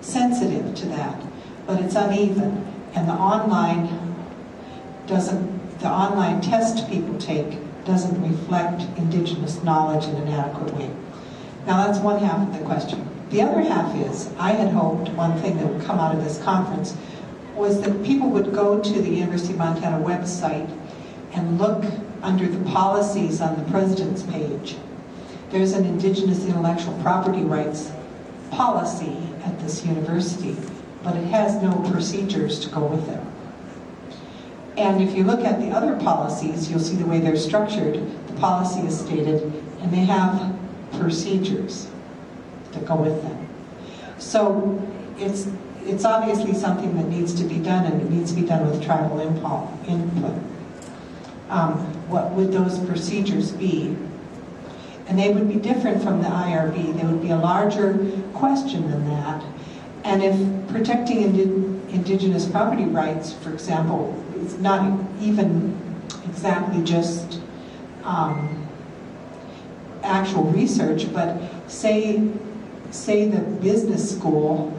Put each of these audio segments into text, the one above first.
sensitive to that, but it's uneven, and the online test people take doesn't reflect Indigenous knowledge in an adequate way. Now that's one half of the question. The other half is, I had hoped one thing that would come out of this conference was that people would go to the University of Montana website and look under the policies on the president's page. There's an Indigenous intellectual property rights policy at this university, but it has no procedures to go with it. And if you look at the other policies, you'll see the way they're structured. The policy is stated, and they have procedures that go with them. So it's obviously something that needs to be done, and it needs to be done with tribal input. What would those procedures be? And they would be different from the IRB. They would be a larger question than that. And if protecting Indigenous property rights, for example, is not even exactly just actual research, but say the business school,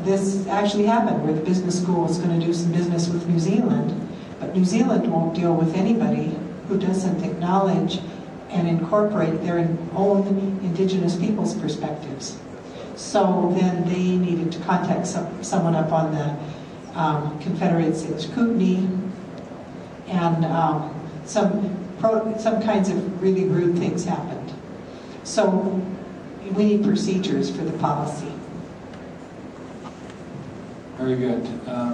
this actually happened where the business school is going to do some business with New Zealand, but New Zealand won't deal with anybody who doesn't acknowledge and incorporate their own Indigenous people's perspectives. So then they needed to contact someone up on the Confederate Salish Kootenai, and some kinds of really rude things happened. So we need procedures for the policy. Very good.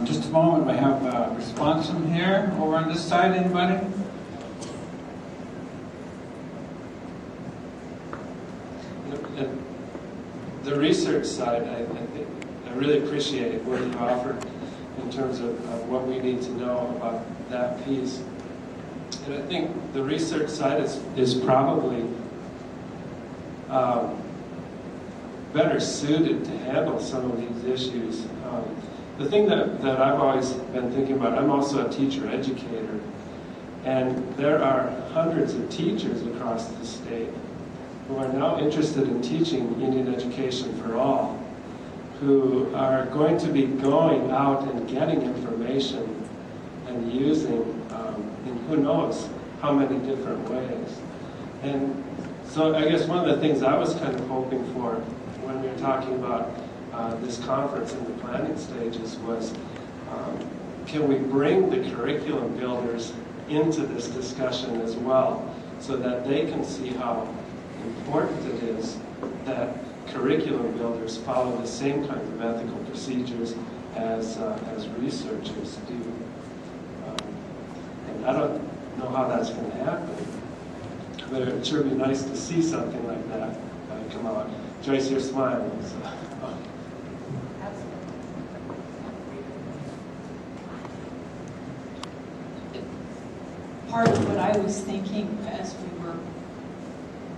Just a moment, we have a response from here. Over on this side, anybody? The research side, I really appreciate what you offered in terms of what we need to know about that piece. And I think the research side is probably better suited to handle some of these issues. The thing that I've always been thinking about, I'm also a teacher educator, and there are hundreds of teachers across the state who are now interested in teaching Indian education for all, who are going to be going out and getting information and using in who knows how many different ways. And so I guess one of the things I was kind of hoping for when we were talking about this conference in the planning stages was, can we bring the curriculum builders into this discussion as well, so that they can see how important it is that curriculum builders follow the same kinds of ethical procedures as researchers do. And I don't know how that's going to happen, but it would sure be nice to see something like that come out. Joyce, you're smiling. So. Part of what I was thinking as we were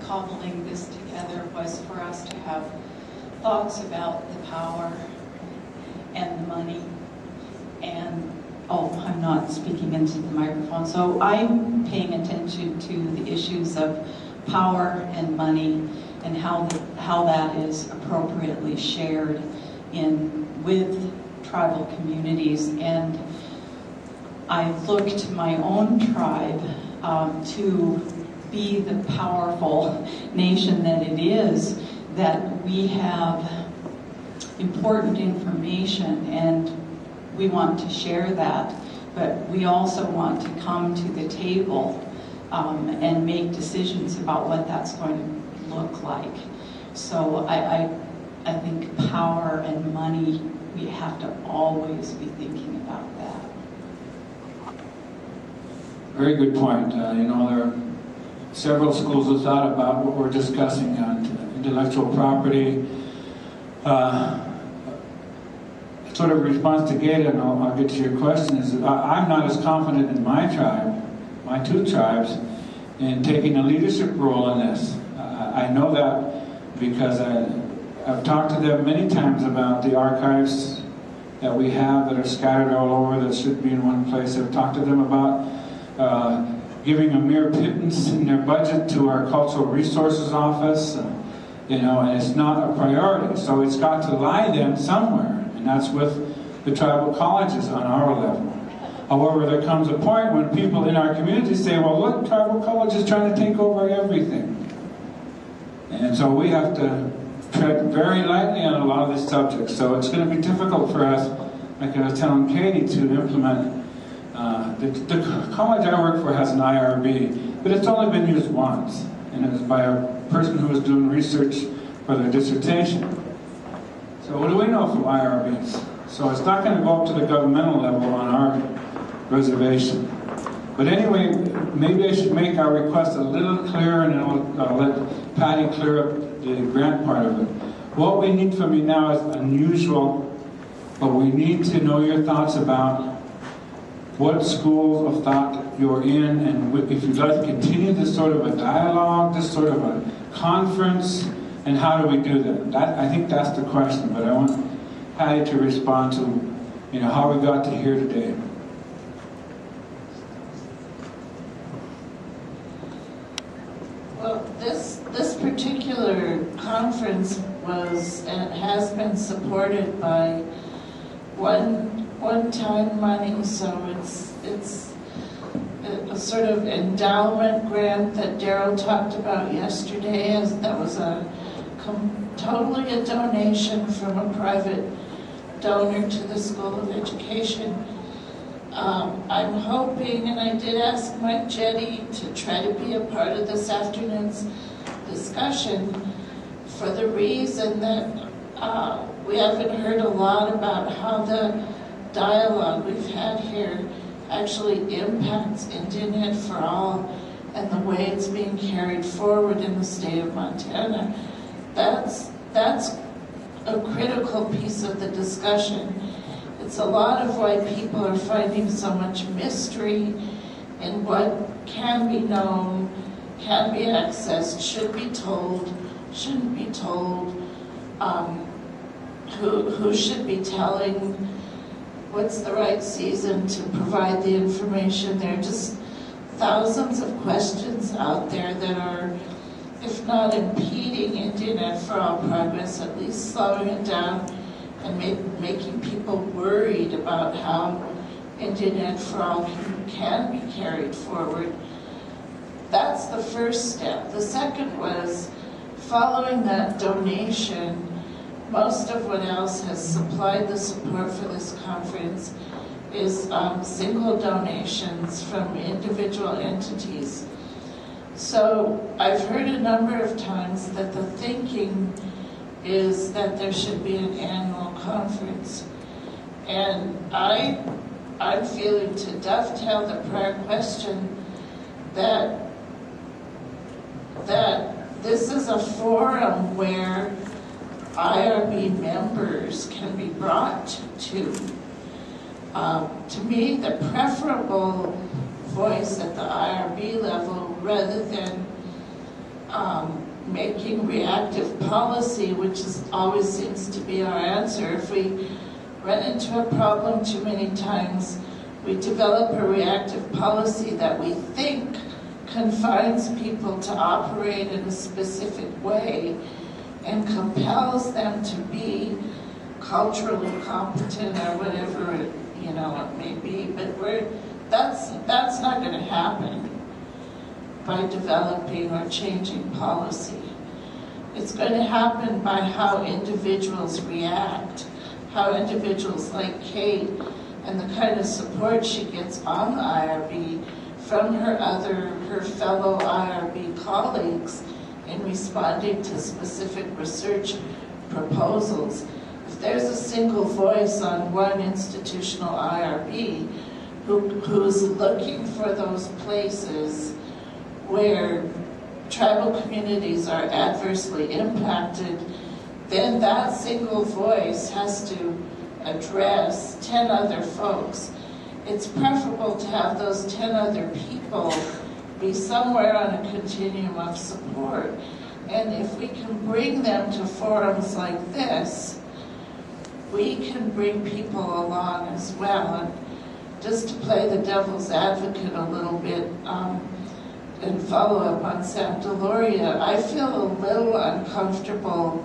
cobbling this together was for us to have thoughts about the power and the money. And, oh, I'm not speaking into the microphone. So I'm paying attention to the issues of power and money and how that is appropriately shared with tribal communities. And I've looked to my own tribe to be the powerful nation that it is, that we have important information and we want to share that, but we also want to come to the table and make decisions about what that's going to look like. So I think power and money, we have to always be thinking about that. Very good point. There are several schools of thought about what we're discussing on intellectual property. Sort of response to Gata, and I'll get to your question, is I'm not as confident in my tribe, my two tribes, in taking a leadership role in this. I know that because I've talked to them many times about the archives that we have that are scattered all over that should be in one place. I've talked to them about giving a mere pittance in their budget to our Cultural Resources Office. and it's not a priority. So it's got to lie then somewhere, and that's with the tribal colleges on our level. However, there comes a point when people in our community say, well, look, tribal college is trying to take over everything. And so we have to tread very lightly on a lot of these subjects. So it's going to be difficult for us, like I was telling Katie, to implement. The college I work for has an IRB, but it's only been used once. And it was by a person who was doing research for their dissertation. So what do we know from IRBs? So it's not going to go up to the governmental level on our reservation. But anyway, maybe I should make our request a little clearer, and I'll let Patty clear up the grant part of it. What we need from you now is unusual, but we need to know your thoughts about what schools of thought you're in, and if you'd like to continue this sort of a dialogue, this sort of a conference, and how do we do that? I think that's the question, but I want Patty to respond to, how we got to here today. Well, this particular conference was and has been supported by one-time money, so it's a sort of endowment grant that Daryl talked about yesterday. That was totally a donation from a private donor to the School of Education. I'm hoping, and I did ask Mike Jetty to try to be a part of this afternoon's discussion for the reason that we haven't heard a lot about how the dialogue we've had here actually impacts Indian Ed for All and the way it's being carried forward in the state of Montana. That's a critical piece of the discussion. It's a lot of why people are finding so much mystery in what can be known, can be accessed, should be told, shouldn't be told, who should be telling, what's the right season to provide the information. There are just thousands of questions out there that are, if not impeding Indian Ed for All progress, at least slowing it down and making people worried about how Indian Ed for All can be carried forward. That's the first step. The second was, following that donation, most of what else has supplied the support for this conference is single donations from individual entities. So I've heard a number of times that the thinking is that there should be an annual conference. And I'm feeling, to dovetail the prior question, that this is a forum where IRB members can be brought to. To me, the preferable voice at the IRB level, rather than making reactive policy, which always seems to be our answer. If we run into a problem too many times, we develop a reactive policy that we think confines people to operate in a specific way and compels them to be culturally competent or whatever it may be. But that's not going to happen by developing or changing policy. It's going to happen by how individuals react, how individuals like Kate and the kind of support she gets on the IRB from her fellow IRB colleagues in responding to specific research proposals. If there's a single voice on one institutional IRB who's looking for those places where tribal communities are adversely impacted, then that single voice has to address 10 other folks. It's preferable to have those 10 other people be somewhere on a continuum of support. And if we can bring them to forums like this, we can bring people along as well. And just to play the devil's advocate a little bit, in follow-up on Santa Gloria, I feel a little uncomfortable